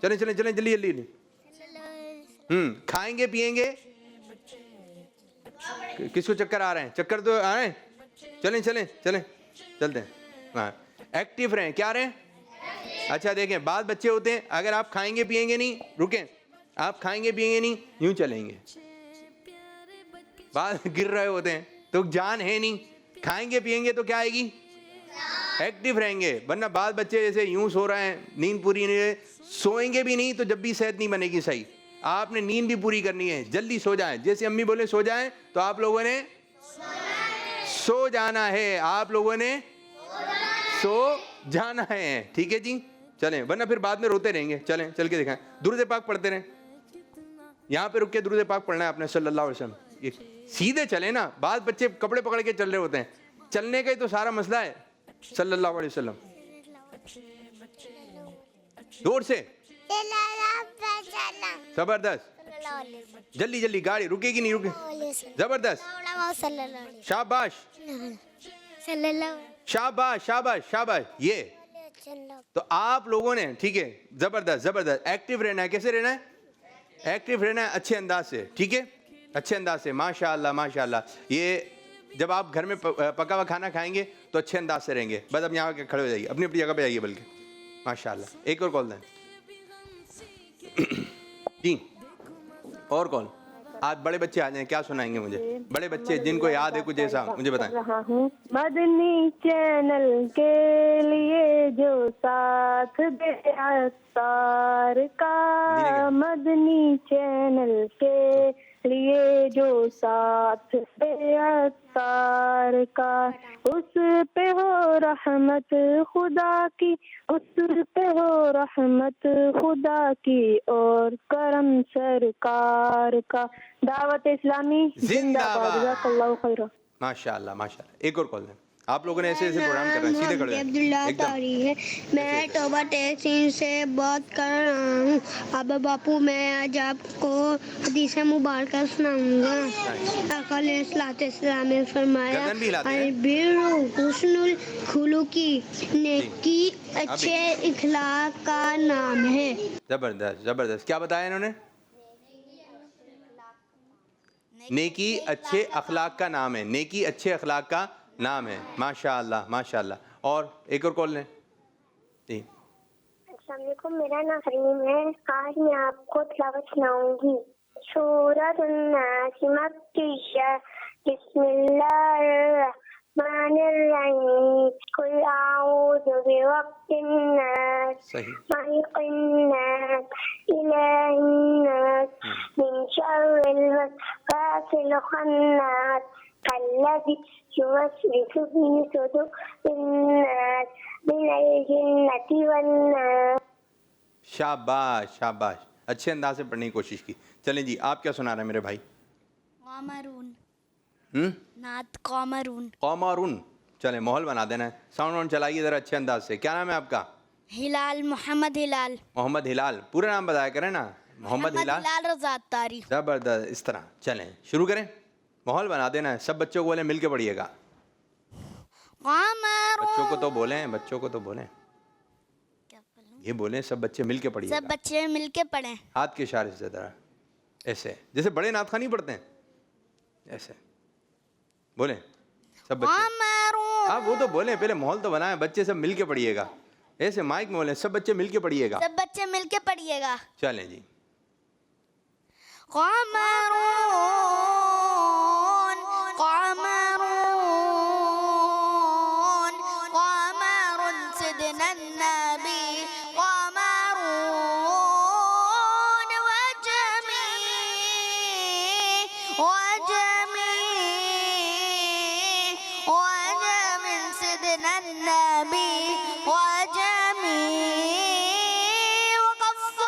चलें चलें चलें, जल्दी जल्दी। खाएंगे पिएंगे। किसको चक्कर आ रहे हैं? चक्कर तो आ रहे हैं। चलें चलें चलें, चलते हैं। हाँ, एक्टिव रहें। क्या रहें? अच्छा देखें, बाद बच्चे होते हैं, अगर आप खाएंगे पिएंगे नहीं, रुकें, आप खाएंगे पिएंगे नहीं, यूं चलेंगे, बाद गिर रहे होते हैं तो जान है नहीं। खाएंगे पिएंगे तो क्या आएगी? एक्टिव रहेंगे। वरना बाद बच्चे जैसे यूं सो रहे हैं, नींद पूरी नहीं है, सोएंगे भी नहीं तो जब भी सेहत नहीं बनेगी सही। आपने नींद भी पूरी करनी है, जल्दी सो जाएं। जैसे अम्मी बोले सो जाएं, तो आप लोगों ने सो जाना है, आप लोगों ने सो जाना है। ठीक है जी, चलें, वरना फिर बाद में रोते रहेंगे। चलें, चल के दिखाएं। दुरूद पाक पढ़ते रहें। यहाँ पे रुक के दुरूद पाक पढ़ना है आपने सल्लल्लाहु अलैहि वसल्लम। ये सीधे चले ना, बाद बच्चे कपड़े पकड़ के चल रहे होते हैं, चलने का ही तो सारा मसला है। सल्लल्लाहु अलैहि वसल्लम, जोर से, जबरदस्त, जल्दी जल्दी, गाड़ी रुकेगी नहीं, रुके, जबरदस्त, शाबाश शाबाश शाबाश शाबाश। ये तो आप लोगों ने, ठीक है, जबरदस्त जबरदस्त, एक्टिव रहना है। कैसे रहना है? एक्टिव रहना है, अच्छे अंदाज से, ठीक है, अच्छे अंदाज से, माशाअल्लाह माशाअल्लाह। ये जब आप घर में पका हुआ खाना खाएंगे तो अच्छे अंदाज से रहेंगे। बस अब यहाँ के खड़े हो जाइए, अपनी अपनी जगह पे जाइए, बल्कि माशाअल्लाह। एक और कॉल दें जी, और कॉल। आज बड़े बच्चे आ जाएं, क्या सुनाएंगे मुझे? बड़े बच्चे जिनको याद है कुछ ऐसा, मुझे बताएं। रहा हूँ मदनी चैनल के लिए जो साथ दे अत्तार का, मदनी चैनल के लिए जो साथ दे अत्तार का, उस पे हो रहमत खुदा की, उस पे हो रहमत खुदा की और करम सरकार का। दावत इस्लामी जिंदाबाद, जज़ाकल्लाहु खैरा। माशाअल्लाह माशाअल्लाह। एक और कॉल दें। आप लोगों ने ऐसे ऐसे प्रोग्राम कर रहे हैं, सीधे खड़े हैं अब्दुल्ला एकदम। तारी है, मैं टोबा तहसीन से बात कर रहा हूँ। अब बापू, मैं आज आपको हदीस मुबारक सुनाऊंगा। आका अलैहिस्सलाम ने फरमाया, गर्दन भी हिलाते हैं। अलबिरु हुस्नुल खुलुकी, नेकी अच्छे इखलाक का नाम है। जबरदस्त जबरदस्त। क्या बताया इन्होंने? नेकी अच्छे अखलाक का नाम है, नेकी अच्छे अखलाक का नाम है। माशाअल्लाह माशाअल्लाह। और एक और कॉल लें जी। अस्सलाम वालेकुम, मेरा नाम हरीम है। आज मैं आपको तिलावत सुनाऊंगी सूरत अन्नास मक्किया। बिस्मिल्लाहिर्रहमानिर्रहीम। कुल आऊज़ु बिरब्बिन्नास, सही। मलिकिन्नास, इलाहिन्नास, मिन शर्रिल वसवासिल खन्नास, कल्लज़ी युवस्विसु फी सुदूरिन्नास मिनल जिन्नति वन्नास। शाबाश शाबाश, अच्छे अंदाज से पढ़ने की कोशिश की। चलें जी, आप क्या सुना रहे हैं मेरे भाई? कमरून, हम्म, नात कमरून। कौमारून। चलें, माहौल बना देना है। साउंड वाउंड चलाइए ज़रा अच्छे अंदाज से। क्या नाम है आपका? हिलाल, मोहम्मद हिलाल। मोहम्मद हिलाल। पूरा नाम बताया करें ना, मोहम्मद हिलाल। हिलाल रज़ा तारी। जबरदस्त। इस तरह चलें, शुरू करें। माहौल बना देना है। सब बच्चों को बोले, मिल के पढ़िएगा। बच्चों को तो बोलें, बच्चों को तो बोलें, ये बोलें सब बच्चे मिल के पढ़िएगा। सब बच्चे मिल के पढ़ें। हाथ के इशारे से ज़रा ऐसे, जैसे बड़े नात खानी पढ़ते हैं, ऐसे बोलें सब बच्चे। हाँ वो तो बोलें, पहले माहौल तो बनाए, बच्चे सब मिल के पढ़िएगा। ऐसे माइक में बोलें, सब बच्चे मिल के पढ़िएगा। सब बच्चे मिल के पढ़िएगा। चलें जी। कमरून, कमरून, कमरून सिदना नबी, कमरून वजमी, वजमी, वजमी सिदना नबी, वजमी, वकफ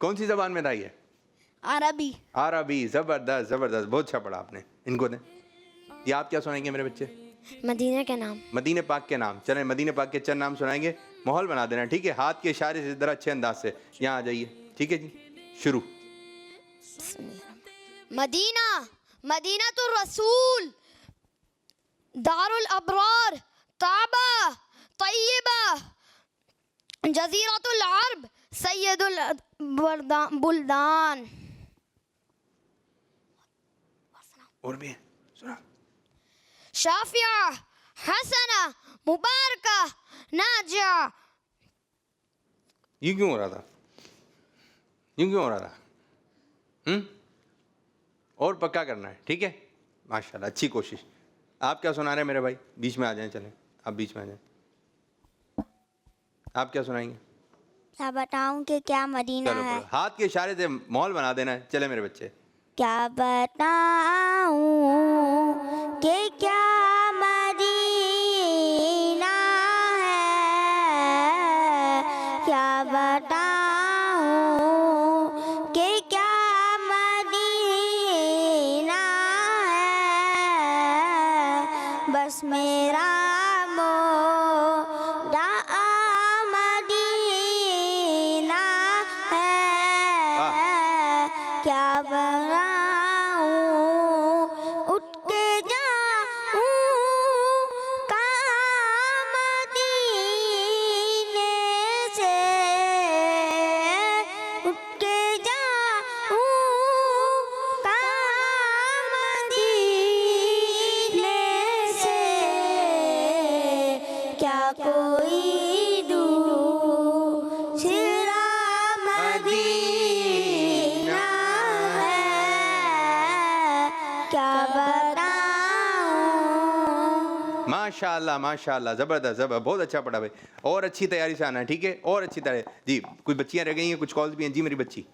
कौन सी जबान में था ये? अरबी। अरबी। जबरदस्त जबरदस्त, बहुत अच्छा पढ़ा आपने। इनको दें। ये आप क्या सुनाएंगे मेरे बच्चे? मदीना के नाम। मदीने पाक के नाम। चलें, मदीने पाक के चंद नाम सुनाएंगे। माहौल बना देना, ठीक है? हाथ के इशारे से ज़रा अच्छे अंदाज से यहाँ आ जाइए, ठीक है जी? शुरू। मदीना मदीनतुर रसूल, दारुल अबरार, ताबा, तय्यबा, जजीरतुल अरब, सैयदुल बुल्दान। और भी है, सुना। शाफिया, हसना, मुबारका, नाजिया। ये क्यों हो रहा था? ये क्यों हो रहा था? और पक्का करना है, ठीक है? माशाल्लाह, अच्छी कोशिश। आप क्या सुना रहे हैं मेरे भाई? बीच में आ जाएं, चलें आप बीच में आ जाएं। आप क्या सुनाएंगे? क्या बताऊं कि क्या मदीना चलो है? पढ़ो। हाथ के इशारे से मॉल बना देना है। चले मेरे बच्चे। क्या बताऊं कि क्या मदीना है, क्या बताऊं कि क्या मदीना है, बस मेरा मोरा मदीना है, क्या बताऊं उठ के जाऊं कहाँ मदीने से, उठ के जाऊं कहाँ मदीने से, क्या कोई दूसरा मदीना है, क्या बताऊं। माशाल्लाह माशाल्लाह, ज़बरदस्त ज़बरदस्त, बहुत अच्छा पढ़ा भाई। और अच्छी तैयारी से आना है, ठीक है? और अच्छी तरह जी। कुछ बच्चियाँ रह गई हैं, कुछ कॉल्स भी हैं। जी मेरी बच्ची,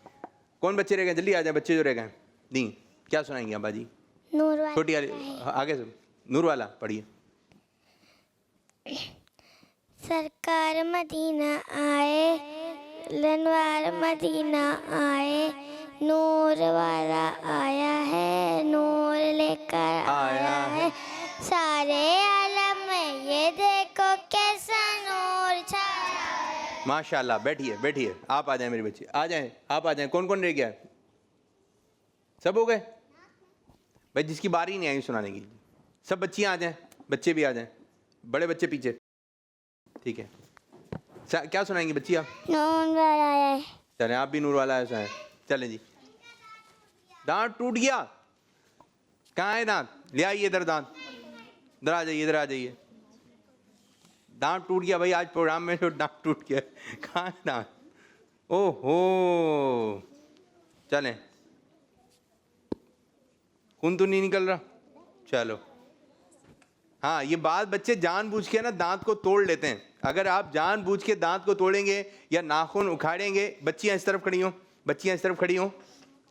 कौन बच्चे रह गए? जल्दी आ जाए बच्चे जो रह गए। नहीं, क्या सुनाएंगे अब्बा जी? नूर वाला छोटी वाली आगे से, नूर वाला पढ़िए। सरकार मदीना आए, लनवार मदीना आए, नूर वाला आया है, नूर लेकर आया है, सारे आलम में ये देखो कैसा नूर छाया है। माशाल्लाह, बैठिए बैठिए। आप आ जाएं मेरी बच्ची, आ जाएं, आप आ जाएं। कौन कौन रह गया है? सब हो गए भाई? जिसकी बारी नहीं आई सुनाने की, सब बच्चियाँ आ जाएं, बच्चे भी आ जाएं, बड़े बच्चे पीछे, ठीक है? क्या सुनाएंगी बच्ची आप? नूर वाला आया है। चलें, आप भी नूर वाला ऐसा है। चलें जी। दांत टूट गया, कहाँ है दांत? ले आइए इधर दांत, इधर आ जाइए, इधर आ जाइए। दांत टूट गया भाई, आज प्रोग्राम में तो दांत टूट गया। कहाँ है दांत? ओहो, चलें। खून तो नहीं निकल रहा? चलो। हाँ, ये बात बच्चे जानबूझ के ना दांत को तोड़ लेते हैं। अगर आप जानबूझ के दांत को तोड़ेंगे या नाखून उखाड़ेंगे, बच्चियाँ इस तरफ खड़ी हों, बच्चियाँ इस तरफ खड़ी हों,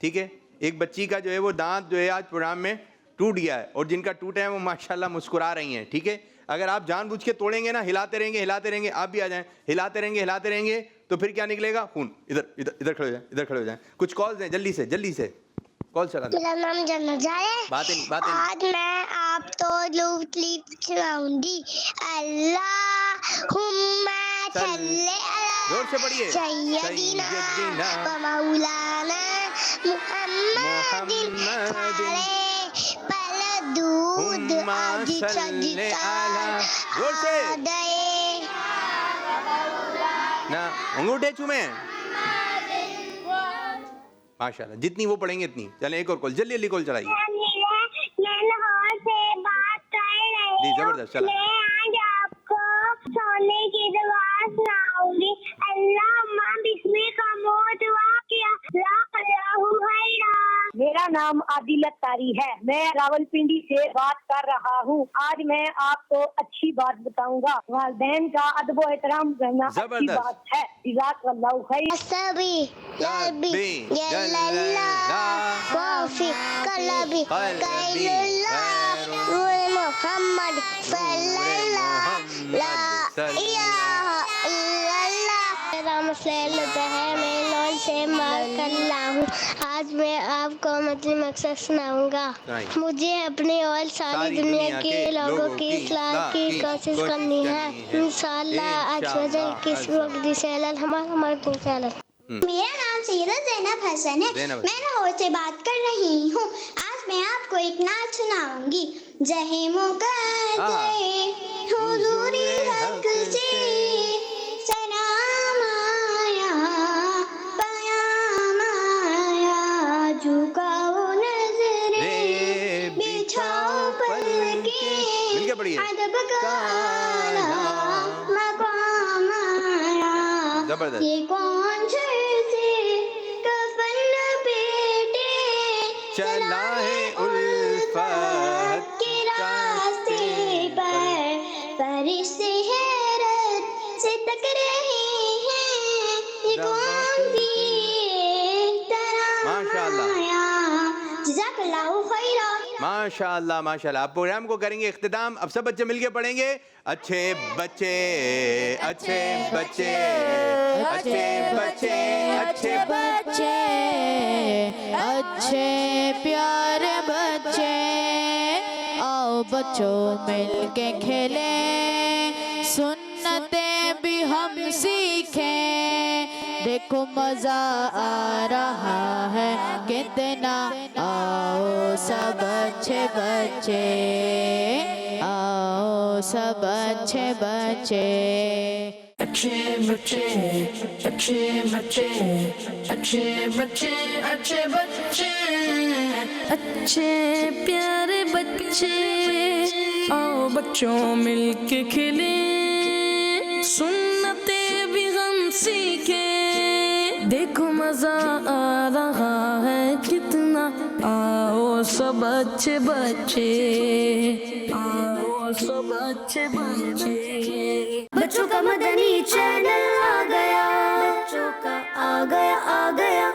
ठीक है? एक बच्ची का जो है वो दांत जो है आज प्रोग्राम में टूट गया है, और जिनका टूटा है वो माशाल्लाह मुस्कुरा रही हैं, ठीक है? अगर आप जानबूझ के तोड़ेंगे ना, हिलाते रहेंगे हिलाते रहेंगे, आप भी आ जाएं, हिलाते रहेंगे, तो फिर क्या निकलेगा? खून। इधर इधर इधर खड़े हो जाएं, इधर खड़े हो जाएं। कुछ कॉल्स हैं, जल्दी से कॉल चला। मेरा नाम जन्नत है। बातें आज मैं आपको लूटली सुनाऊंगी। अल्लाहुम्मा सल्ली अला जोर से पढ़िए। सय्यदिना व मौलाना मुहम्मदिन पहले दूध आज जोर से ना, अंगूठे चूमे। माशाल्लाह, जितनी वो पढ़ेंगे इतनी। चलें, एक और कॉल, जल्दी कॉल चलाइए। मैं लाहौर से बात कर रही जी, हूँ। जबरदस्त, चला। मैं आज आपको सोने की दुआ सुनाऊंगी। अल्लाहुम्मा बिस्मिका मोतवा किया ला अल्लाहु खैरा। मेरा नाम आदिलत तारी है। मैं रावलपिंडी से बात कर रहा हूँ। आज मैं आपको अच्छी बात बताऊंगा। वालिदैन का अदब व एहतराम करना अच्छी जबरदस्त। बात है। जज़ाकल्लाहु खैर। सभी लबी यल्लल्लाह वाफी कलबी कैलुल्लाह मुहम्मद सल्लल्लाहु ला इलाहा इल्लल्लाह। मेरा मसला है, मैं लॉल से मार कर लाऊं। आज मैं आपको मतलब मकसद सुनाऊंगा। मुझे अपनी और सारी दुनिया के लोगों की इस्लाह की कोशिश करनी है। इंशाअल्लाह आज वजह किस वक्त से हमारा मेरा नाम सीरत ज़ैनब हसन है। ज़ैनब। मैं लाहौर से बात कर रही हूँ। आज मैं आपको एक नाच सुनाऊंगी। जहे मुकद्दर हुजूरे हक से सलाम आया, पयाम आया, झुकाओ नजरे बिछाओ पलके, मिलके पढ़िए। अदब का आला मकाम आया। जबरदस्त। ये कौन से कफन लपेटे चला है उल्फत के रास्ते पर, फरिश्ते हैरत से तक रहे हैं। ये कौन सी माशाअल्लाह। तरह जज़ाकल्लाहु खैरा। माशाअल्लाह माशाअल्लाह। आप प्रोग्राम को करेंगे इख्तिताम। अब सब बच्चे मिलके पढ़ेंगे। अच्छे बच्चे, अच्छे बच्चे, अच्छे बच्चे, अच्छे बच्चे, अच्छे प्यारे बच्चे, आओ बच्चों मिलके खेले, सुन्नतें भी हम सीखें। देखो मजा आ रहा है कितना, आओ सब अच्छे बच्चे, आओ सब अच्छे बच्चे। अच्छे बच्चे, अच्छे बच्चे, अच्छे बच्चे, अच्छे बच्चे, अच्छे प्यारे बच्चे, आओ बच्चों मिलके खेले, सुन्नतें भी हम सीखे। देखो मजा आ रहा है कितना, आओ सब अच्छे बच्चे, आओ सब अच्छे बच्चे। बच्चों का मदनी चैनल आ गया, बच्चों का आ गया, आ गया।